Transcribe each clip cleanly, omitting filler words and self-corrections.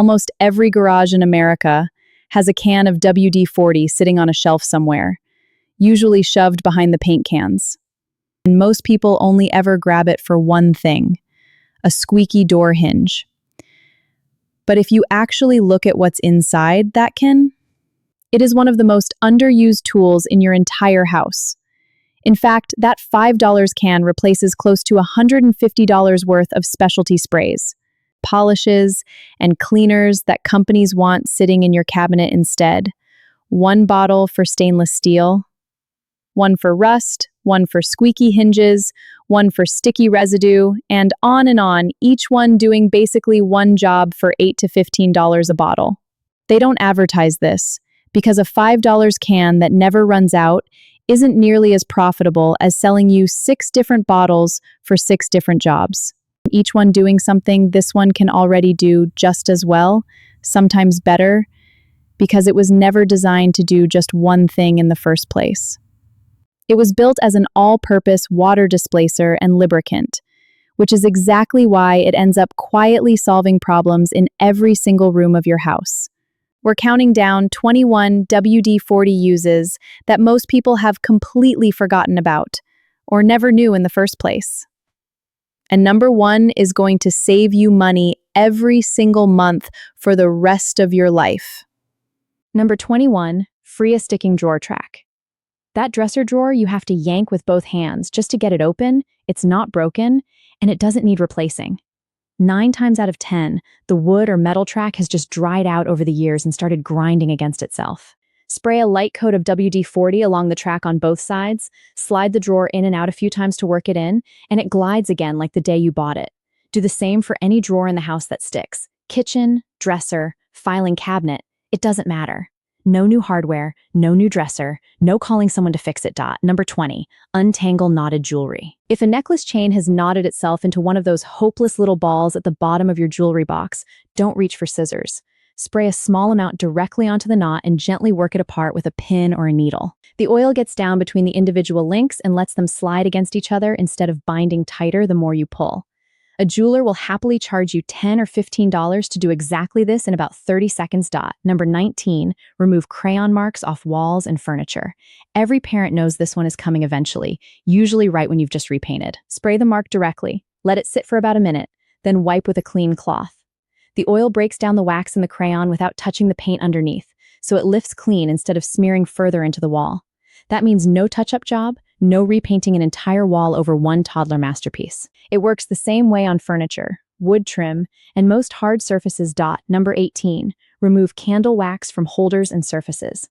Almost every garage in America has a can of WD-40 sitting on a shelf somewhere, usually shoved behind the paint cans. And most people only ever grab it for one thing: a squeaky door hinge. But if you actually look at what's inside that can, it is one of the most underused tools in your entire house. In fact, that $5 can replaces close to $150 worth of specialty sprays, polishes, and cleaners that companies want sitting in your cabinet instead. One bottle for stainless steel, one for rust, one for squeaky hinges, one for sticky residue, and on, each one doing basically one job for $8 to $15 a bottle. They don't advertise this because a $5 can that never runs out isn't nearly as profitable as selling you 6 different bottles for 6 different jobs. Each one doing something this one can already do just as well, sometimes better, because it was never designed to do just one thing in the first place. It was built as an all-purpose water displacer and lubricant, which is exactly why it ends up quietly solving problems in every single room of your house. We're counting down 21 WD-40 uses that most people have completely forgotten about, or never knew in the first place. And number 1 is going to save you money every single month for the rest of your life. Number 21, free a sticking drawer track. That dresser drawer you have to yank with both hands just to get it open, it's not broken, and it doesn't need replacing. 9 times out of 10, the wood or metal track has just dried out over the years and started grinding against itself. Spray a light coat of WD-40 along the track on both sides, slide the drawer in and out a few times to work it in, and it glides again like the day you bought it. Do the same for any drawer in the house that sticks. Kitchen, dresser, filing cabinet, it doesn't matter. No new hardware, no new dresser, no calling someone to fix it. Number 20, untangle knotted jewelry. If a necklace chain has knotted itself into one of those hopeless little balls at the bottom of your jewelry box, don't reach for scissors. Spray a small amount directly onto the knot and gently work it apart with a pin or a needle. The oil gets down between the individual links and lets them slide against each other instead of binding tighter the more you pull. A jeweler will happily charge you $10 or $15 to do exactly this in about 30 seconds. Number 19, remove crayon marks off walls and furniture. Every parent knows this one is coming eventually, usually right when you've just repainted. Spray the mark directly, let it sit for about a minute, then wipe with a clean cloth. The oil breaks down the wax in the crayon without touching the paint underneath, so it lifts clean instead of smearing further into the wall. That means no touch-up job, no repainting an entire wall over one toddler masterpiece. It works the same way on furniture, wood trim, and most hard surfaces. Number 18, remove candle wax from holders and surfaces.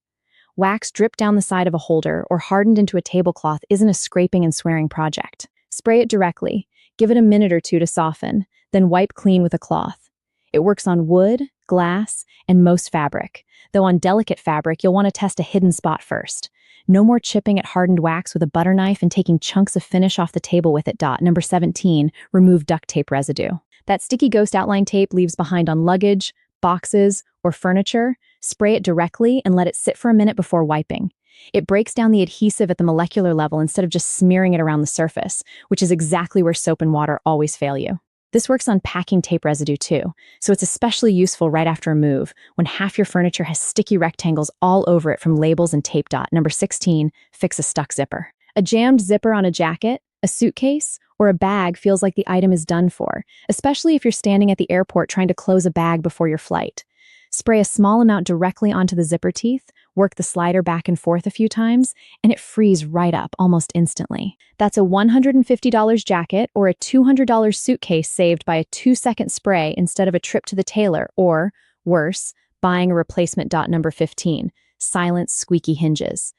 Wax dripped down the side of a holder or hardened into a tablecloth isn't a scraping and swearing project. Spray it directly, give it a minute or two to soften, then wipe clean with a cloth. It works on wood, glass, and most fabric, though on delicate fabric you'll want to test a hidden spot first. No more chipping at hardened wax with a butter knife and taking chunks of finish off the table with it. Number 17, remove duct tape residue. That sticky ghost outline tape leaves behind on luggage, boxes, or furniture. Spray it directly and let it sit for a minute before wiping. It breaks down the adhesive at the molecular level instead of just smearing it around the surface, which is exactly where soap and water always fail you. This works on packing tape residue too, so it's especially useful right after a move, when half your furniture has sticky rectangles all over it from labels and tape. Number 16, fix a stuck zipper. A jammed zipper on a jacket, a suitcase, or a bag feels like the item is done for, especially if you're standing at the airport trying to close a bag before your flight. Spray a small amount directly onto the zipper teeth, work the slider back and forth a few times, and it frees right up almost instantly. That's a $150 jacket or a $200 suitcase saved by a 2-second spray instead of a trip to the tailor or, worse, buying a replacement. Number 15, silent squeaky hinges.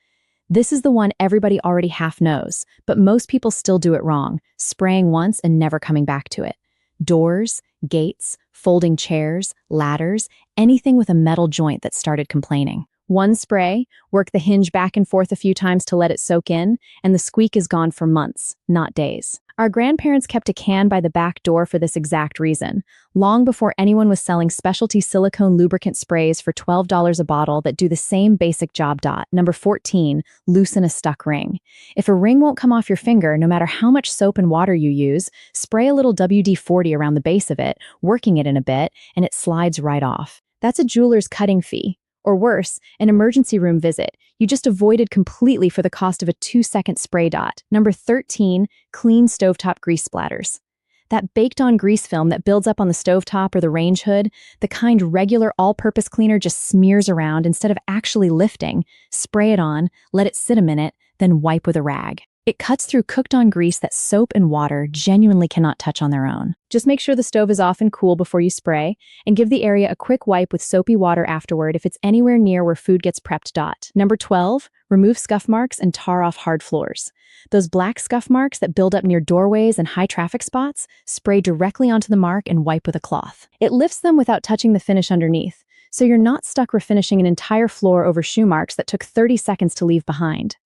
This is the one everybody already half knows, but most people still do it wrong, spraying once and never coming back to it. Doors, gates, folding chairs, ladders, anything with a metal joint that started complaining. One spray, work the hinge back and forth a few times to let it soak in, and the squeak is gone for months, not days. Our grandparents kept a can by the back door for this exact reason, long before anyone was selling specialty silicone lubricant sprays for $12 a bottle that do the same basic job. Number 14, loosen a stuck ring. If a ring won't come off your finger, no matter how much soap and water you use, spray a little WD-40 around the base of it, working it in a bit, and it slides right off. That's a jeweler's cutting fee. Or worse, an emergency room visit. You just avoided completely for the cost of a 2-second spray. Number 13, clean stovetop grease splatters. That baked-on grease film that builds up on the stovetop or the range hood, the kind regular all-purpose cleaner just smears around instead of actually lifting. Spray it on, let it sit a minute, then wipe with a rag. It cuts through cooked-on grease that soap and water genuinely cannot touch on their own. Just make sure the stove is off and cool before you spray, and give the area a quick wipe with soapy water afterward if it's anywhere near where food gets prepped. Number 12, remove scuff marks and tar off hard floors. Those black scuff marks that build up near doorways and high traffic spots, spray directly onto the mark and wipe with a cloth. It lifts them without touching the finish underneath, so you're not stuck refinishing an entire floor over shoe marks that took 30 seconds to leave behind.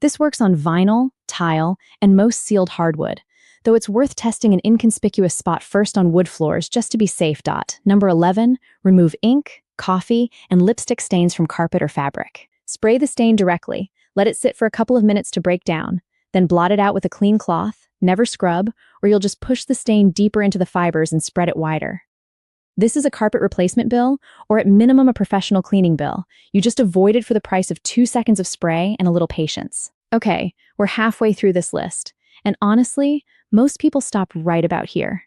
This works on vinyl, tile, and most sealed hardwood, though it's worth testing an inconspicuous spot first on wood floors just to be safe. Number 11, remove ink, coffee, and lipstick stains from carpet or fabric. Spray the stain directly, let it sit for a couple of minutes to break down, then blot it out with a clean cloth, never scrub, or you'll just push the stain deeper into the fibers and spread it wider. This is a carpet replacement bill, or at minimum a professional cleaning bill. You just avoid it for the price of 2 seconds of spray and a little patience. Okay, we're halfway through this list, and honestly, most people stop right about here.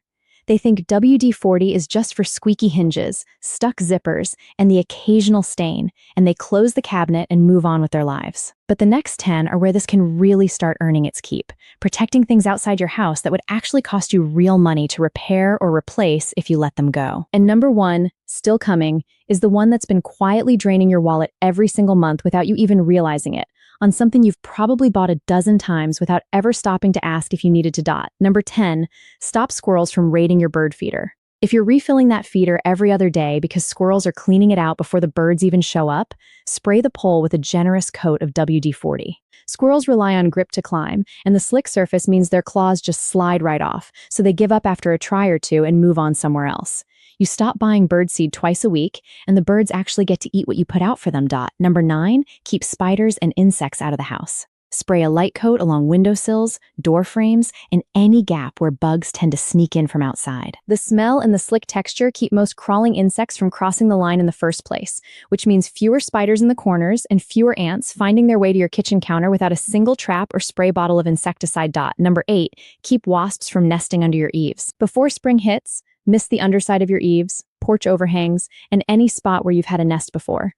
They think WD-40 is just for squeaky hinges, stuck zippers, and the occasional stain, and they close the cabinet and move on with their lives. But the next 10 are where this can really start earning its keep, protecting things outside your house that would actually cost you real money to repair or replace if you let them go. And number 1, still coming, is the one that's been quietly draining your wallet every single month without you even realizing it, on something you've probably bought a dozen times without ever stopping to ask if you needed to. Number 10, stop squirrels from raiding your bird feeder. If you're refilling that feeder every other day because squirrels are cleaning it out before the birds even show up, spray the pole with a generous coat of WD-40. Squirrels rely on grip to climb, and the slick surface means their claws just slide right off, so they give up after a try or two and move on somewhere else. You stop buying birdseed twice a week, and the birds actually get to eat what you put out for them. Number 9, keep spiders and insects out of the house. Spray a light coat along windowsills, door frames, and any gap where bugs tend to sneak in from outside. The smell and the slick texture keep most crawling insects from crossing the line in the first place, which means fewer spiders in the corners and fewer ants finding their way to your kitchen counter without a single trap or spray bottle of insecticide. Number 8, keep wasps from nesting under your eaves. Before spring hits, mist the underside of your eaves, porch overhangs, and any spot where you've had a nest before.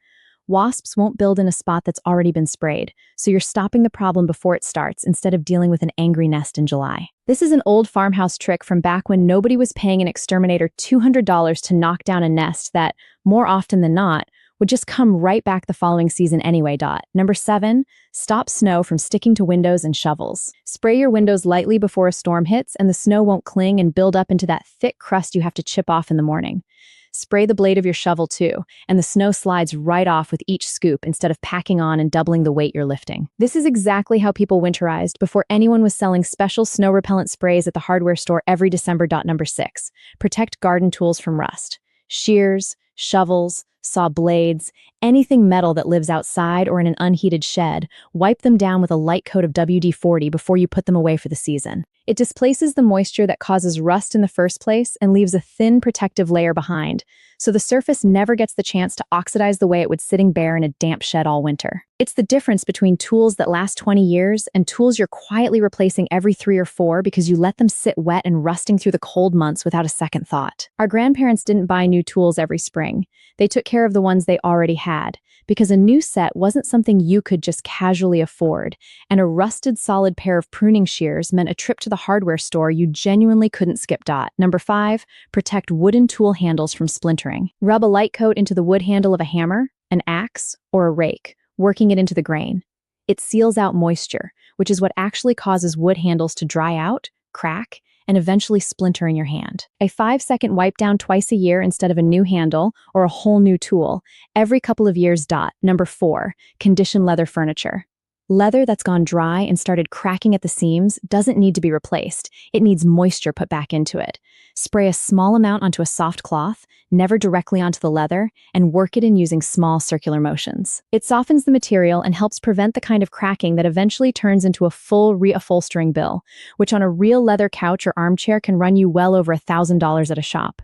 Wasps won't build in a spot that's already been sprayed, so you're stopping the problem before it starts instead of dealing with an angry nest in July. This is an old farmhouse trick from back when nobody was paying an exterminator $200 to knock down a nest that, more often than not, would just come right back the following season anyway. Number 7, stop snow from sticking to windows and shovels. Spray your windows lightly before a storm hits, and the snow won't cling and build up into that thick crust you have to chip off in the morning. Spray the blade of your shovel too, and the snow slides right off with each scoop instead of packing on and doubling the weight you're lifting. This is exactly how people winterized before anyone was selling special snow repellent sprays at the hardware store every December. Number 6, protect garden tools from rust. Shears, shovels, saw blades, anything metal that lives outside or in an unheated shed, wipe them down with a light coat of WD-40 before you put them away for the season. It displaces the moisture that causes rust in the first place and leaves a thin protective layer behind, so the surface never gets the chance to oxidize the way it would sitting bare in a damp shed all winter. It's the difference between tools that last 20 years and tools you're quietly replacing every 3 or 4 because you let them sit wet and rusting through the cold months without a second thought. Our grandparents didn't buy new tools every spring. They took care of the ones they already had, because a new set wasn't something you could just casually afford, and a rusted solid pair of pruning shears meant a trip to the hardware store you genuinely couldn't skip. Number 5, protect wooden tool handles from splintering. Rub a light coat into the wood handle of a hammer, an axe, or a rake, working it into the grain. It seals out moisture, which is what actually causes wood handles to dry out, crack, and eventually splinter in your hand. A 5-second wipe down twice a year instead of a new handle or a whole new tool, every couple of years. Number 4, condition leather furniture. Leather that's gone dry and started cracking at the seams doesn't need to be replaced. It needs moisture put back into it. Spray a small amount onto a soft cloth, never directly onto the leather, and work it in using small circular motions. It softens the material and helps prevent the kind of cracking that eventually turns into a full reupholstering bill, which on a real leather couch or armchair can run you well over $1,000 at a shop.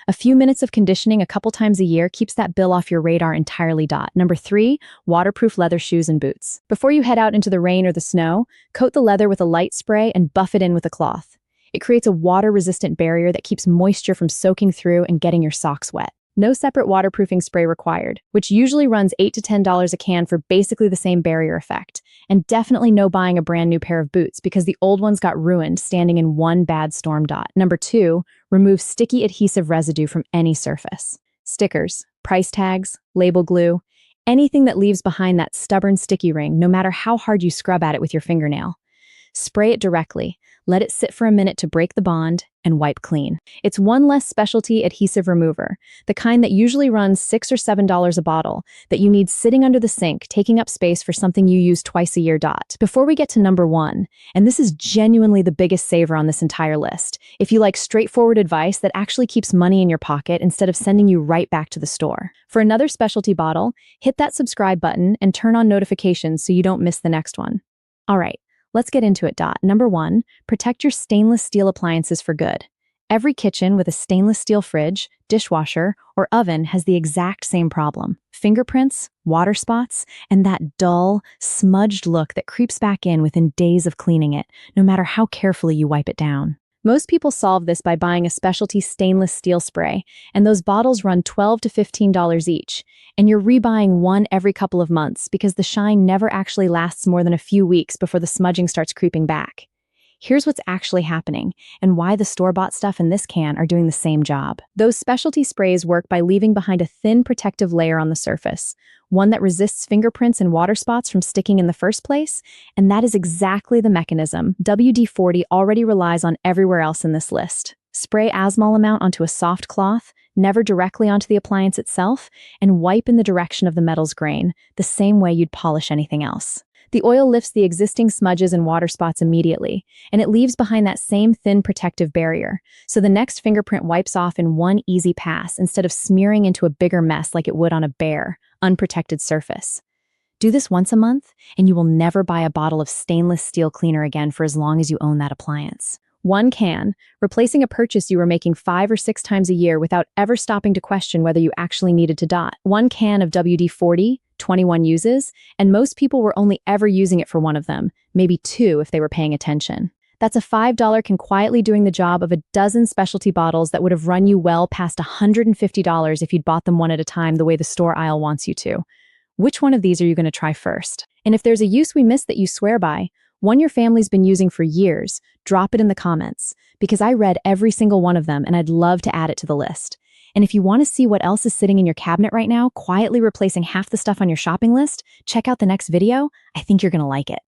A few minutes of conditioning a couple times a year keeps that bill off your radar entirely. Number 3, waterproof leather shoes and boots. Before you head out into the rain or the snow, coat the leather with a light spray and buff it in with a cloth. It creates a water-resistant barrier that keeps moisture from soaking through and getting your socks wet. No separate waterproofing spray required, which usually runs $8 to $10 a can for basically the same barrier effect. And definitely no buying a brand new pair of boots because the old ones got ruined standing in one bad storm. Number 2, remove sticky adhesive residue from any surface. Stickers, price tags, label glue, anything that leaves behind that stubborn sticky ring, no matter how hard you scrub at it with your fingernail. Spray it directly, let it sit for a minute to break the bond, and wipe clean. It's one less specialty adhesive remover, the kind that usually runs $6 or $7 a bottle, that you need sitting under the sink, taking up space for something you use twice a year. Before we get to number 1, and this is genuinely the biggest saver on this entire list, if you like straightforward advice that actually keeps money in your pocket instead of sending you right back to the store. For another specialty bottle, hit that subscribe button and turn on notifications so you don't miss the next one. All right. Let's get into it. Number 1, protect your stainless steel appliances for good. Every kitchen with a stainless steel fridge, dishwasher, or oven has the exact same problem. Fingerprints, water spots, and that dull, smudged look that creeps back in within days of cleaning it, no matter how carefully you wipe it down. Most people solve this by buying a specialty stainless steel spray, and those bottles run $12 to $15 each. And you're rebuying one every couple of months because the shine never actually lasts more than a few weeks before the smudging starts creeping back. Here's what's actually happening and why the store-bought stuff in this can are doing the same job. Those specialty sprays work by leaving behind a thin protective layer on the surface, one that resists fingerprints and water spots from sticking in the first place, and that is exactly the mechanism WD-40 already relies on everywhere else in this list. Spray a small amount onto a soft cloth, never directly onto the appliance itself, and wipe in the direction of the metal's grain, the same way you'd polish anything else. The oil lifts the existing smudges and water spots immediately, and it leaves behind that same thin protective barrier, so the next fingerprint wipes off in one easy pass instead of smearing into a bigger mess like it would on a bare, unprotected surface. Do this once a month, and you will never buy a bottle of stainless steel cleaner again for as long as you own that appliance. One can, replacing a purchase you were making 5 or 6 times a year without ever stopping to question whether you actually needed to. One can of WD-40, 21 uses, and most people were only ever using it for one of them, maybe 2 if they were paying attention. That's a $5 can quietly doing the job of a dozen specialty bottles that would have run you well past $150 if you'd bought them one at a time the way the store aisle wants you to. Which one of these are you going to try first? And if there's a use we missed that you swear by, one your family's been using for years, drop it in the comments, because I read every single one of them and I'd love to add it to the list. And if you want to see what else is sitting in your cabinet right now, quietly replacing half the stuff on your shopping list, check out the next video. I think you're going to like it.